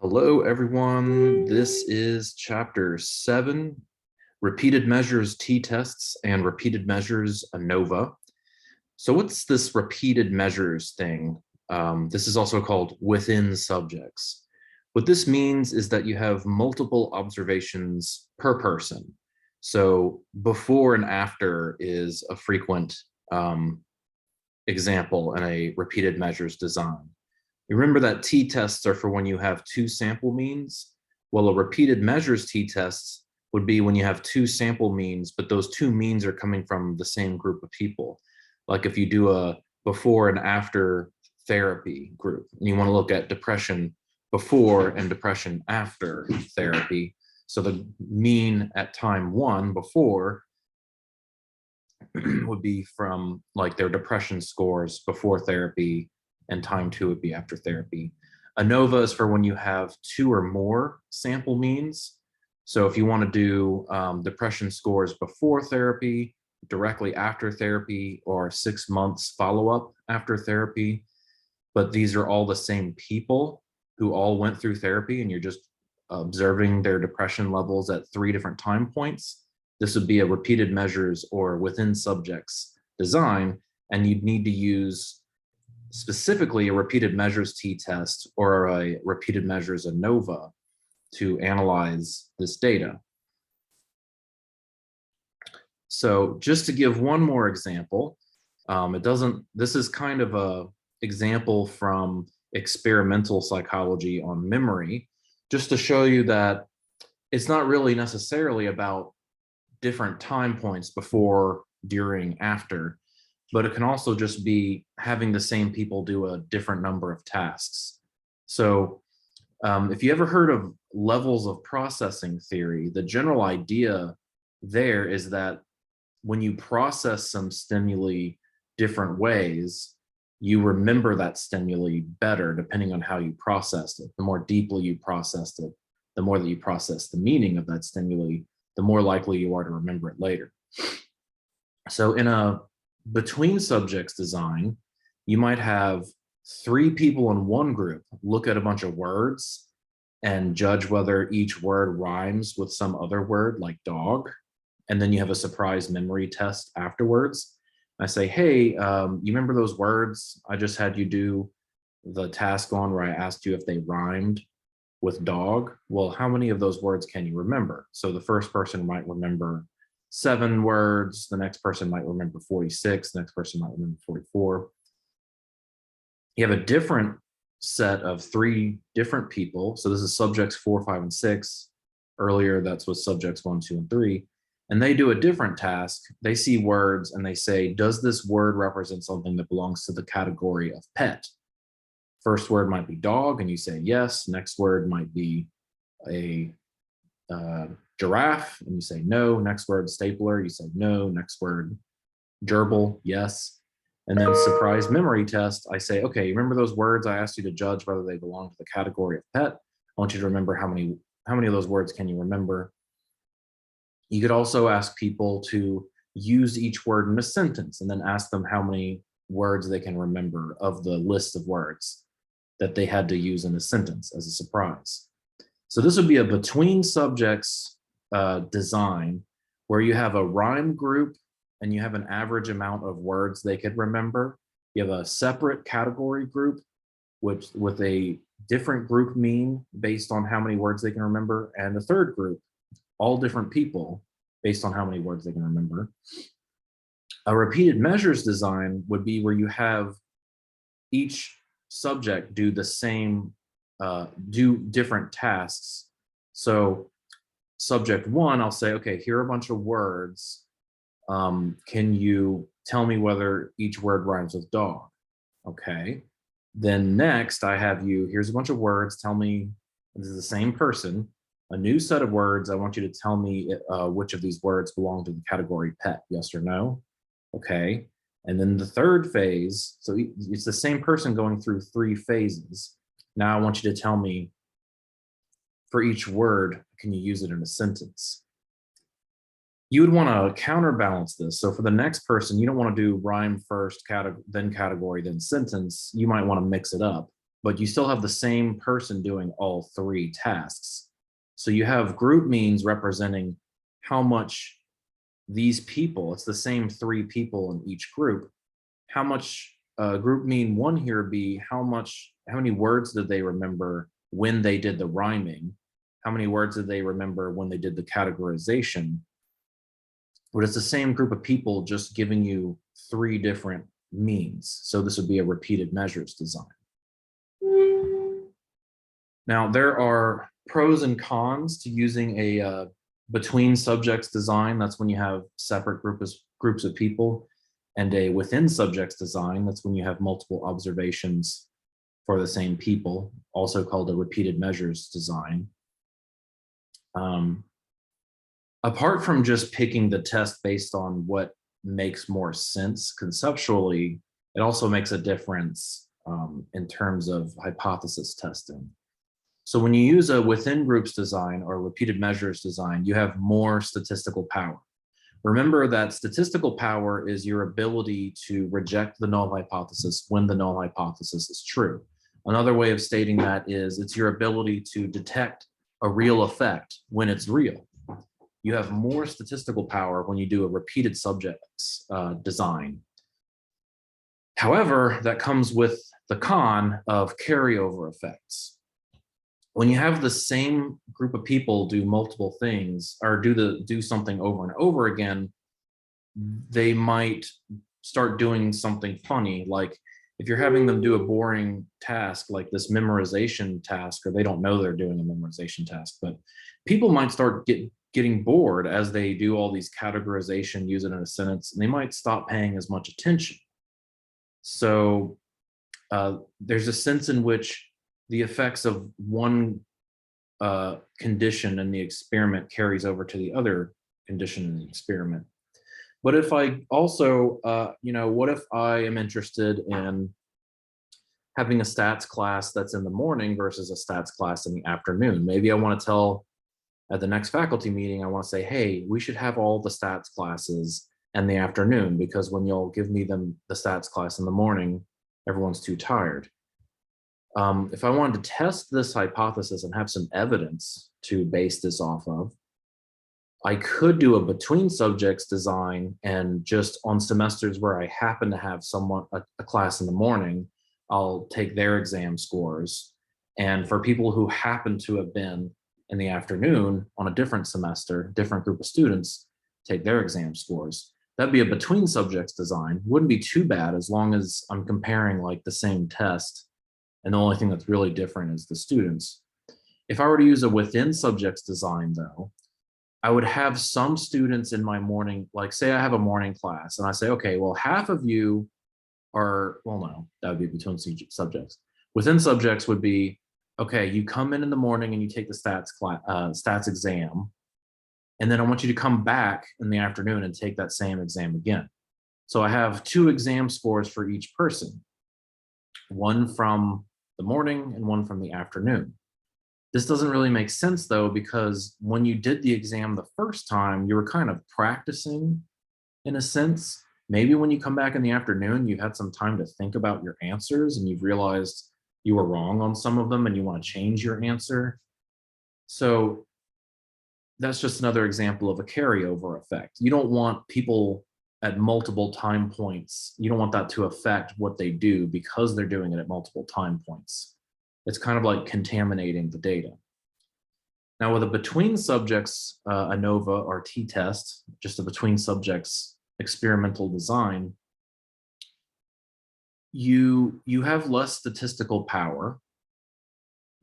Hello, everyone. This is chapter 7, repeated measures t-tests and repeated measures ANOVA. So what's this repeated measures thing? This is also called within subjects. What this means is that you have multiple observations per person. So before and after is a frequent example in a repeated measures design. You remember that t-tests are for when you have two sample means? Well, a repeated measures t-test would be when you have two sample means, but those two means are coming from the same group of people. Like if you do a before and after therapy group, and you want to look at depression before and depression after therapy. So the mean at time 1 before would be from like their depression scores before therapy, and time 2 would be after therapy. ANOVA is for when you have 2 or more sample means. So if you want to do depression scores before therapy, directly after therapy, or 6 months follow-up after therapy, but these are all the same people who all went through therapy and you're just observing their depression levels at 3 different time points, this would be a repeated measures or within subjects design, and you'd need to use specifically a repeated measures t-test or a repeated measures ANOVA to analyze this data. So just to give one more example, this is kind of a example from experimental psychology on memory, just to show you that it's not really necessarily about different time points before, during, after, but it can also just be having the same people do a different number of tasks. So if you ever heard of levels of processing theory, the general idea there is that when you process some stimuli different ways, you remember that stimuli better depending on how you processed it. The more deeply you processed it, the more that you process the meaning of that stimuli, the more likely you are to remember it later. So in a between subjects design, you might have 3 people in one group look at a bunch of words and judge whether each word rhymes with some other word like dog. And then you have a surprise memory test afterwards. I say, hey, you remember those words I just had you do the task on where I asked you if they rhymed with dog? Well, how many of those words can you remember? So the first person might remember 7 words, the next person might remember 46, the next person might remember 44. You have a different set of 3 different people. So this is subjects 4, 5, and 6. Earlier, that's with subjects 1, 2, and 3. And they do a different task. They see words and they say, does this word represent something that belongs to the category of pet? First word might be dog, and you say yes. Next word might be a giraffe, and you say no. Next word, stapler, you say no. Next word, gerbil, yes. And then surprise memory test, I say, okay, you remember those words I asked you to judge whether they belong to the category of pet? I want you to remember how many of those words can you remember? You could also ask people to use each word in a sentence and then ask them how many words they can remember of the list of words that they had to use in a sentence as a surprise. So this would be a between subjects design where you have a rhyme group and you have an average amount of words they could remember. You have a separate category group which with a different group mean based on how many words they can remember, and the third group, all different people based on how many words they can remember. A repeated measures design would be where you have each subject do the same, do different tasks. So subject 1, I'll say, okay, here are a bunch of words. Can you tell me whether each word rhymes with dog? Okay. Then next I have you, here's a bunch of words. Tell me, this is the same person, a new set of words. I want you to tell me which of these words belong to the category pet, yes or no. Okay. And then the third phase, so it's the same person going through 3 phases. Now I want you to tell me for each word, can you use it in a sentence? You would want to counterbalance this. So for the next person, you don't want to do rhyme first, then category, then sentence. You might want to mix it up but you still have the same person doing all three tasks. So you have group means representing how much these people, it's the same three people in each group, how much group mean one here be how many words did they remember when they did the rhyming, how many words did they remember when they did the categorization. But it's the same group of people just giving you three different means. So this would be a repeated measures design. Now, there are pros and cons to using a between subjects design. That's when you have separate groups of people, and a within subjects design. That's when you have multiple observations for the same people, also called a repeated measures design. Apart from just picking the test based on what makes more sense conceptually, it also makes a difference in terms of hypothesis testing. So when you use a within groups design or repeated measures design, you have more statistical power. Remember that statistical power is your ability to reject the null hypothesis when the null hypothesis is true. Another way of stating that is it's your ability to detect a real effect when it's real. You have more statistical power when you do a repeated subjects design. However, that comes with the con of carryover effects. When you have the same group of people do multiple things or do something over and over again, they might start doing something funny. Like if you're having them do a boring task like this memorization task, or they don't know they're doing a memorization task, but people might start getting bored as they do all these categorization, use it in a sentence, and they might stop paying as much attention. So there's a sense in which the effects of one condition in the experiment carries over to the other condition in the experiment. But if I also, what if I am interested in having a stats class that's in the morning versus a stats class in the afternoon? Maybe I want to tell at the next faculty meeting, I want to say, hey, we should have all the stats classes in the afternoon, because when you'll give me the stats class in the morning, everyone's too tired. If I wanted to test this hypothesis and have some evidence to base this off of, I could do a between subjects design, and just on semesters where I happen to have a class in the morning, I'll take their exam scores. And for people who happen to have been in the afternoon on a different semester, different group of students, take their exam scores. That'd be a between subjects design. Wouldn't be too bad as long as I'm comparing like the same test, and the only thing that's really different is the students. If I were to use a within subjects design though, I would have some students in my morning, like say I have a morning class and I say, okay, well, half of you are, well, no, that would be between subjects. Within subjects would be, okay, you come in the morning and you take the stats exam, and then I want you to come back in the afternoon and take that same exam again. So I have 2 exam scores for each person, one from the morning and one from the afternoon. This doesn't really make sense though, because when you did the exam the first time, you were kind of practicing in a sense. Maybe when you come back in the afternoon, you had some time to think about your answers and you've realized you were wrong on some of them and you want to change your answer. So that's just another example of a carryover effect. You don't want people at multiple time points. You don't want that to affect what they do because they're doing it at multiple time points. It's kind of like contaminating the data. Now with a between subjects ANOVA or t-test, just a between subjects experimental design, you have less statistical power,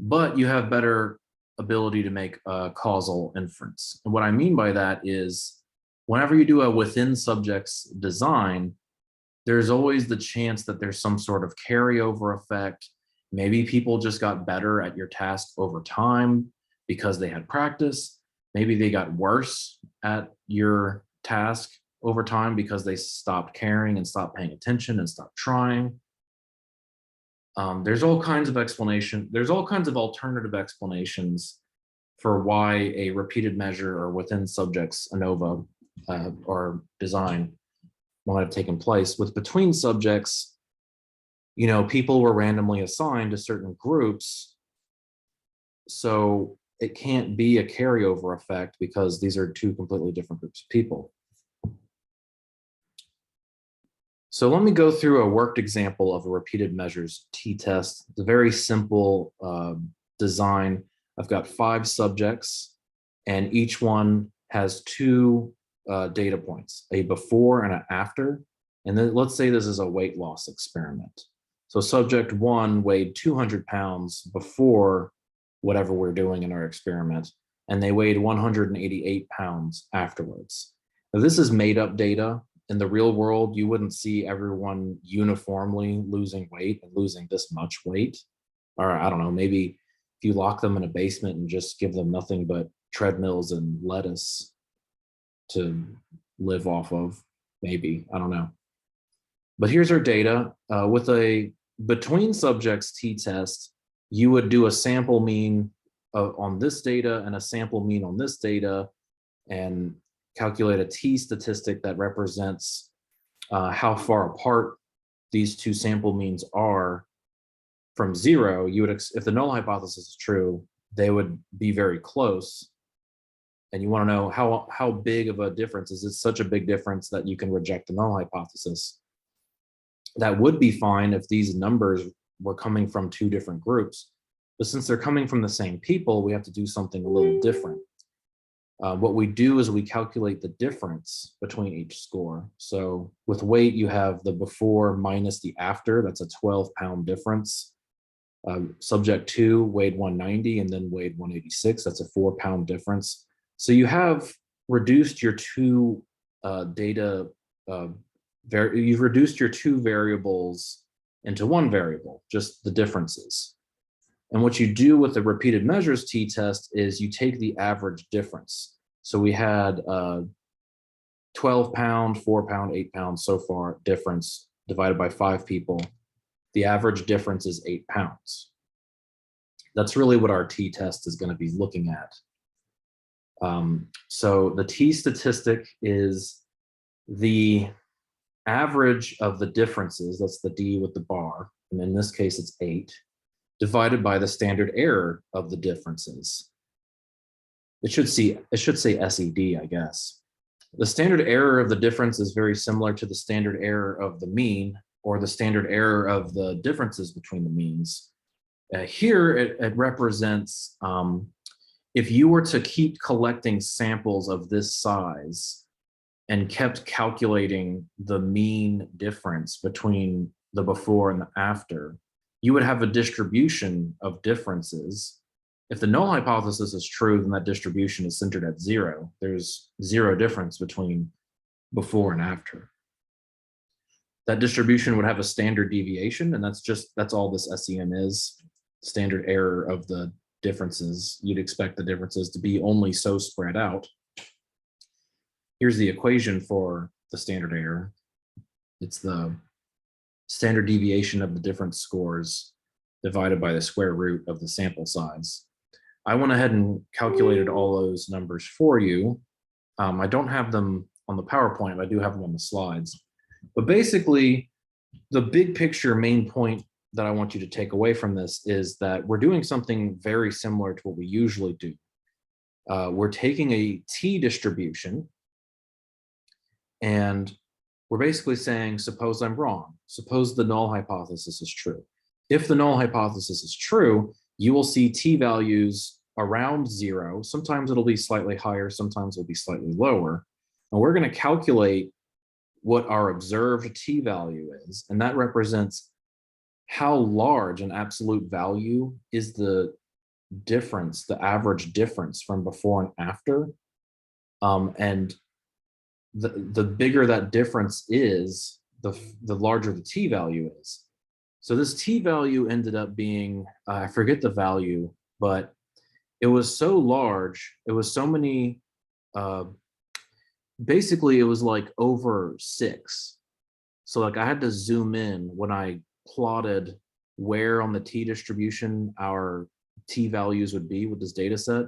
but you have better ability to make a causal inference. And what I mean by that is whenever you do a within subjects design, there's always the chance that there's some sort of carryover effect. Maybe people just got better at your task over time because they had practice. Maybe they got worse at your task over time because they stopped caring and stopped paying attention and stopped trying. There's all kinds of explanation. There's all kinds of alternative explanations for why a repeated measure or within subjects ANOVA or design might have taken place. With between subjects, people were randomly assigned to certain groups, so it can't be a carryover effect because these are two completely different groups of people. So let me go through a worked example of a repeated measures t-test. It's a very simple design. I've got 5 subjects, and each one has 2 data points, a before and an after. And then let's say this is a weight loss experiment. So subject 1 weighed 200 pounds before whatever we're doing in our experiment, and they weighed 188 pounds afterwards. Now, this is made up data. In the real world, you wouldn't see everyone uniformly losing weight and losing this much weight. Or I don't know, maybe if you lock them in a basement and just give them nothing but treadmills and lettuce to live off of, maybe, I don't know. But here's our data. With a between subjects t-test, you would do a sample mean on this data and a sample mean on this data, and calculate a t-statistic that represents how far apart these 2 sample means are from 0. You would, if the null hypothesis is true, they would be very close. And you want to know how big of a difference is it? Such a big difference that you can reject the null hypothesis. That would be fine if these numbers were coming from 2 different groups, but since they're coming from the same people, we have to do something a little different. What we do is we calculate the difference between each score. So with weight, you have the before minus the after. That's a 12-pound difference. Subject 2 weighed 190 and then weighed 186. That's a 4-pound difference. So you have reduced your 2 you've reduced your 2 variables into 1 variable, just the differences. And what you do with the repeated measures t-test is you take the average difference. So we had 12-pound, 4-pound, 8-pound so far difference divided by 5 people. The average difference is 8 pounds. That's really what our t-test is going to be looking at. So the t-statistic is the average of the differences, that's the D with the bar, and in this case it's 8, divided by the standard error of the differences. It should say SED, I guess. The standard error of the difference is very similar to the standard error of the mean, or the standard error of the differences between the means. Here it represents if you were to keep collecting samples of this size and kept calculating the mean difference between the before and the after, you would have a distribution of differences. If the null hypothesis is true, then that distribution is centered at 0. There's 0 difference between before and after. That distribution would have a standard deviation, and that's all this SEM is, standard error of the differences. You'd expect the differences to be only so spread out. Here's the equation for the standard error. It's the standard deviation of the different scores divided by the square root of the sample size. I went ahead and calculated all those numbers for you. I don't have them on the PowerPoint, but I do have them on the slides. But basically, the big picture main point that I want you to take away from this is that we're doing something very similar to what we usually do. We're taking a t distribution, and we're basically saying, suppose I'm wrong. Suppose the null hypothesis is true. If the null hypothesis is true, you will see t values around 0. Sometimes it'll be slightly higher, sometimes it'll be slightly lower. And we're going to calculate what our observed t value is, and that represents how large an absolute value is the difference, the average difference from before and after. And the bigger that difference is, the larger the t value is. So this t value ended up being, I forget the value, but it was so large, it was so many, basically it was like over 6. So like I had to zoom in when I plotted where on the t distribution our t values would be with this data set.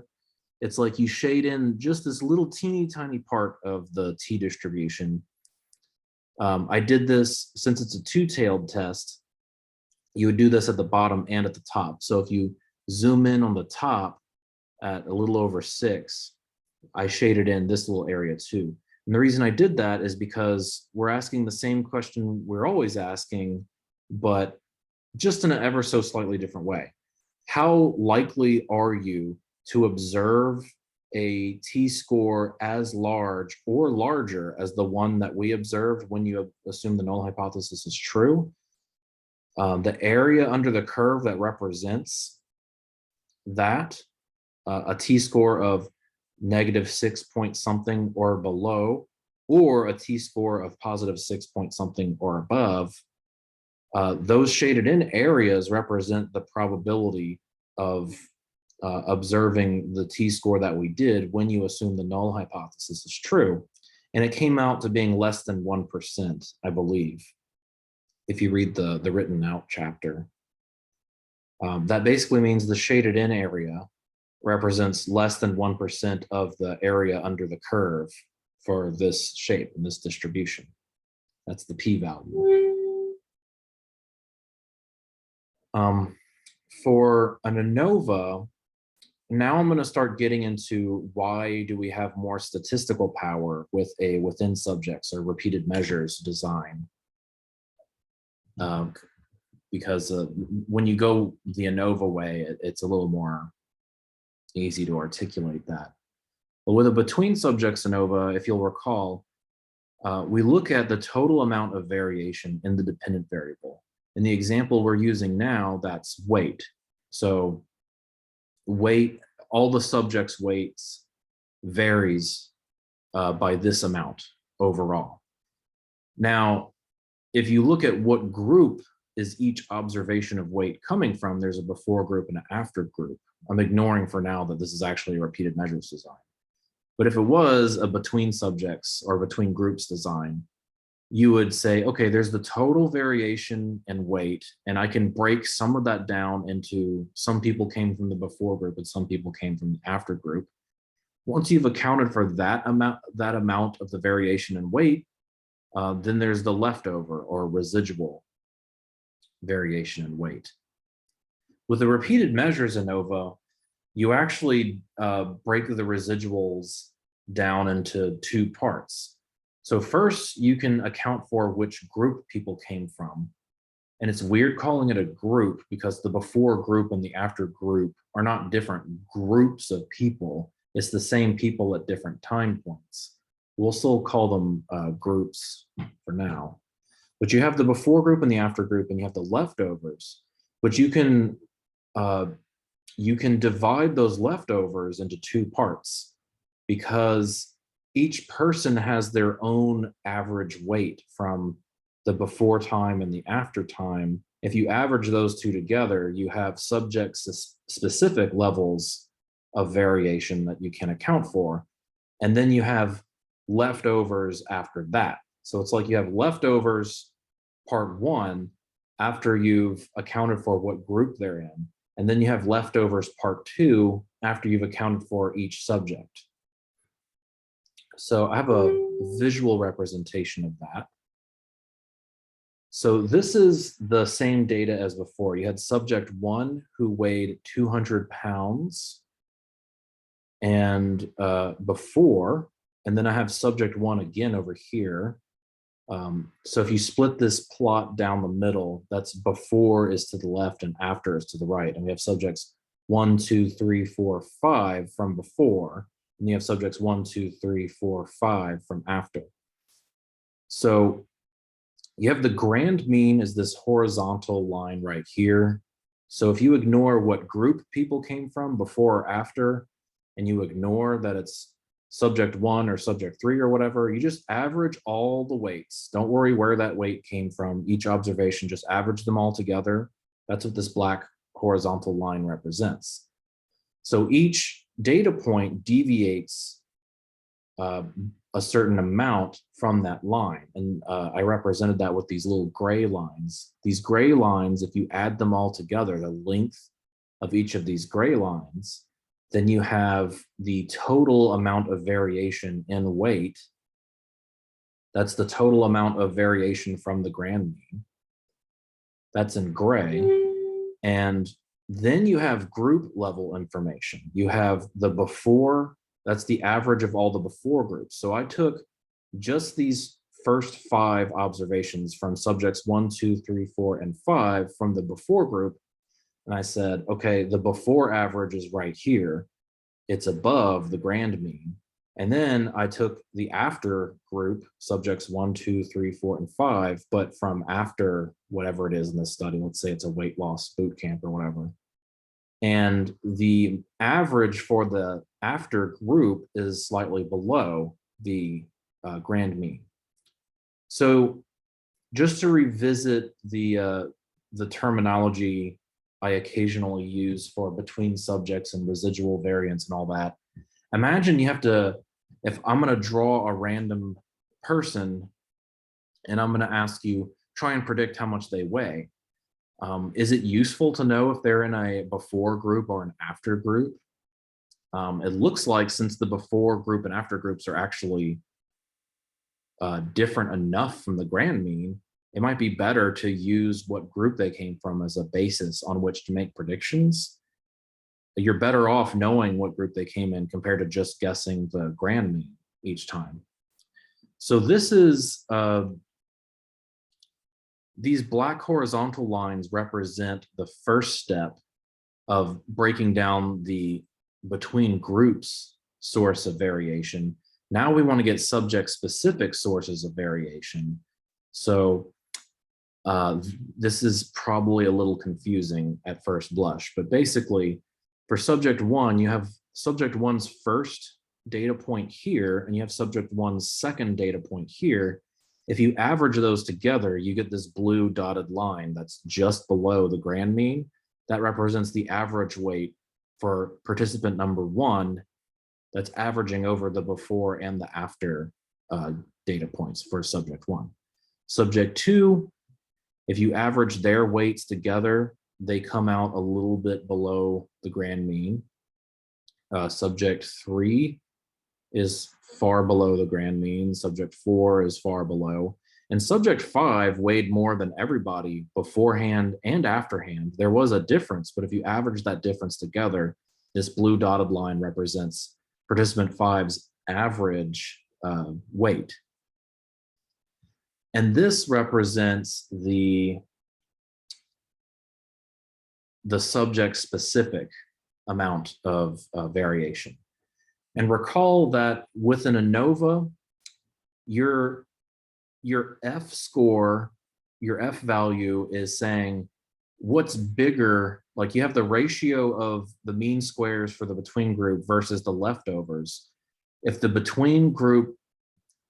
It's like you shade in just this little teeny tiny part of the t distribution. I did this since it's a two-tailed test. you would do this at the bottom and at the top. So if you zoom in on the top at a little over 6, I shaded in this little area too. And the reason I did that is because we're asking the same question we're always asking, but just in an ever so slightly different way. How likely are you to observe a t-score as large or larger as the one that we observed when you assume the null hypothesis is true? The area under the curve that represents that, a t-score of -6 point something or below, or a t-score of +6 point something or above, those shaded in areas represent the probability of observing the t-score that we did when you assume the null hypothesis is true. And it came out to being less than 1%, I believe, if you read the written out chapter. That basically means the shaded in area represents less than 1% of the area under the curve for this shape and this distribution. That's the p-value. For an ANOVA, now I'm going to start getting into why do we have more statistical power with a within subjects or repeated measures design. Because when you go the ANOVA way, it's a little more easy to articulate that. But with a between subjects ANOVA, if you'll recall, we look at the total amount of variation in the dependent variable. In the example we're using now, that's weight. So weight, all the subjects' weights varies by this amount overall. Now, if you look at what group is each observation of weight coming from, there's a before group and an after group. I'm ignoring for now that this is actually a repeated measures design. But if it was a between subjects or between groups design, you would say, okay, there's the total variation in weight, and I can break some of that down into some people came from the before group and some people came from the after group. Once you've accounted for that amount of the variation in weight, then there's the leftover or residual variation in weight. With the repeated measures ANOVA, you actually break the residuals down into 2 parts. So first, you can account for which group people came from. And it's weird calling it a group because the before group and the after group are not different groups of people. It's the same people at different time points. We'll still call them groups for now. But you have the before group and the after group, and you have the leftovers. But you can divide those leftovers into 2 parts because each person has their own average weight from the before time and the after time. If you average those 2 together, you have subject-specific levels of variation that you can account for. And then you have leftovers after that. So it's like you have leftovers part 1 after you've accounted for what group they're in. And then you have leftovers part 2 after you've accounted for each subject. So I have a visual representation of that. So this is the same data as before. You had subject 1 who weighed 200 pounds and before, and then I have subject 1 again over here. So if you split this plot down the middle, that's before is to the left and after is to the right. And we have subjects 1, 2, 3, 4, 5 from before, and you have subjects 1, 2, 3, 4, 5 from after. So you have the grand mean is this horizontal line right here. So if you ignore what group people came from before or after, and you ignore that it's subject 1 or subject 3 or whatever, you just average all the weights. Don't worry where that weight came from. Each observation, just average them all together. That's what this black horizontal line represents. So each data point deviates a certain amount from that line. And I represented that with these little gray lines. These gray lines, if you add them all together, the length of each of these gray lines, then you have the total amount of variation in weight. That's the total amount of variation from the grand mean. That's in gray. And then you have group level information. You have the before, that's the average of all the before groups. So I took just these first 5 observations from subjects 1, 2, 3, 4, and 5 from the before group. And I said, okay, the before average is right here. It's above the grand mean. And then I took the after group, subjects 1, 2, 3, 4, and 5, but from after whatever it is in this study. Let's say it's a weight loss boot camp or whatever. And the average for the after group is slightly below the grand mean. So just to revisit the terminology I occasionally use for between subjects and residual variance and all that, imagine you have to, if I'm going to draw a random person and I'm going to ask you, try and predict how much they weigh. Is it useful to know if they're in a before group or an after group? It looks like since the before group and after groups are actually different enough from the grand mean, it might be better to use what group they came from as a basis on which to make predictions. You're better off knowing what group they came in compared to just guessing the grand mean each time. So this is, these black horizontal lines represent the first step of breaking down the between groups source of variation. Now we want to get subject specific sources of variation. So this is probably a little confusing at first blush, but basically for subject 1, you have subject 1's first data point here, and you have subject 1's second data point here. If you average those together, you get this blue dotted line that's just below the grand mean. That represents the average weight for participant number 1 that's averaging over the before and the after data points for subject 1. Subject 2, if you average their weights together, they come out a little bit below the grand mean. Subject 3 is far below the grand mean. Subject 4 is far below. And subject 5 weighed more than everybody beforehand and afterhand. There was a difference, but if you average that difference together, this blue dotted line represents participant 5's average weight. And this represents the subject specific amount of variation. And recall that with an ANOVA, your F score, your F value is saying what's bigger, like you have the ratio of the mean squares for the between group versus the leftovers. If the between group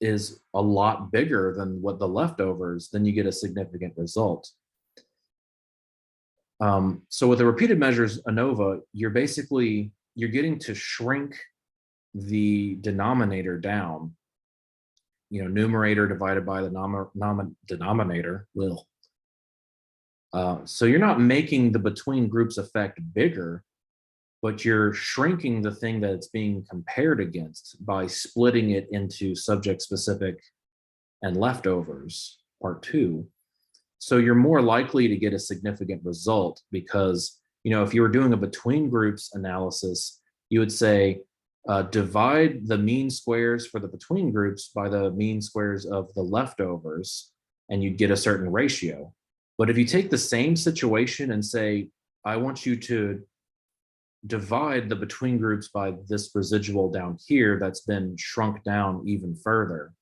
is a lot bigger than what the leftovers, then you get a significant result. So with the repeated measures ANOVA, you're getting to shrink the denominator down, numerator divided by the denominator will. So you're not making the between groups effect bigger, but you're shrinking the thing that it's being compared against by splitting it into subject specific and leftovers, part 2. So you're more likely to get a significant result because, if you were doing a between groups analysis, you would say, divide the mean squares for the between groups by the mean squares of the leftovers, and you'd get a certain ratio. But if you take the same situation and say, I want you to divide the between groups by this residual down here that's been shrunk down even further,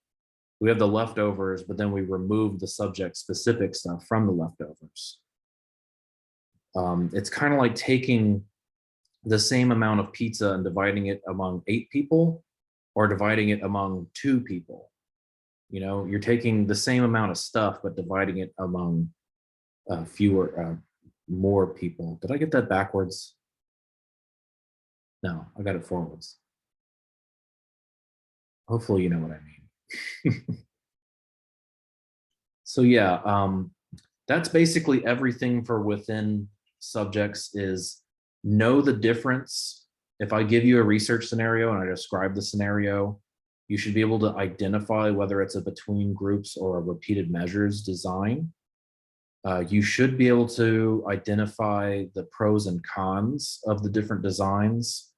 we have the leftovers, but then we remove the subject specific stuff from the leftovers. It's kind of like taking the same amount of pizza and dividing it among 8 people or dividing it among 2 people. You're taking the same amount of stuff, but dividing it among more people. Did I get that backwards? No, I got it forwards. Hopefully you know what I mean. So yeah, that's basically everything for within subjects is know the difference. If I give you a research scenario and I describe the scenario, you should be able to identify whether it's a between groups or a repeated measures design. You should be able to identify the pros and cons of the different designs.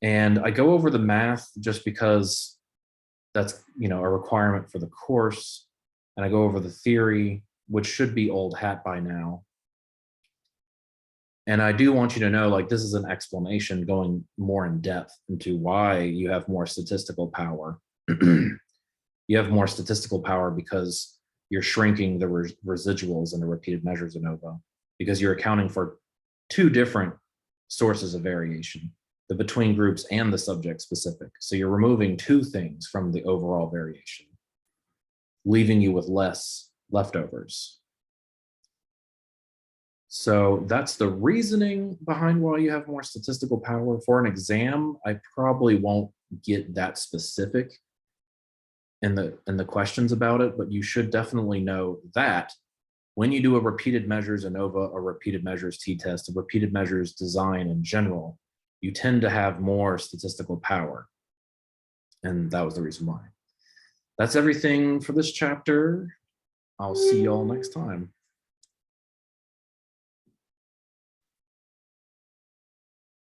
And I go over the math just because that's, a requirement for the course. And I go over the theory, which should be old hat by now. And I do want you to know, like, this is an explanation going more in depth into why you have more statistical power. You have more statistical power because you're shrinking the residuals in the repeated measures ANOVA, because you're accounting for two different sources of variation, the between groups and the subject specific. So you're removing two things from the overall variation, leaving you with less leftovers. So that's the reasoning behind why you have more statistical power. For an exam, I probably won't get that specific in the questions about it, but you should definitely know that when you do a repeated measures ANOVA, a repeated measures t-test, a repeated measures design in general, you tend to have more statistical power. And that was the reason why. That's everything for this chapter. I'll see y'all next time.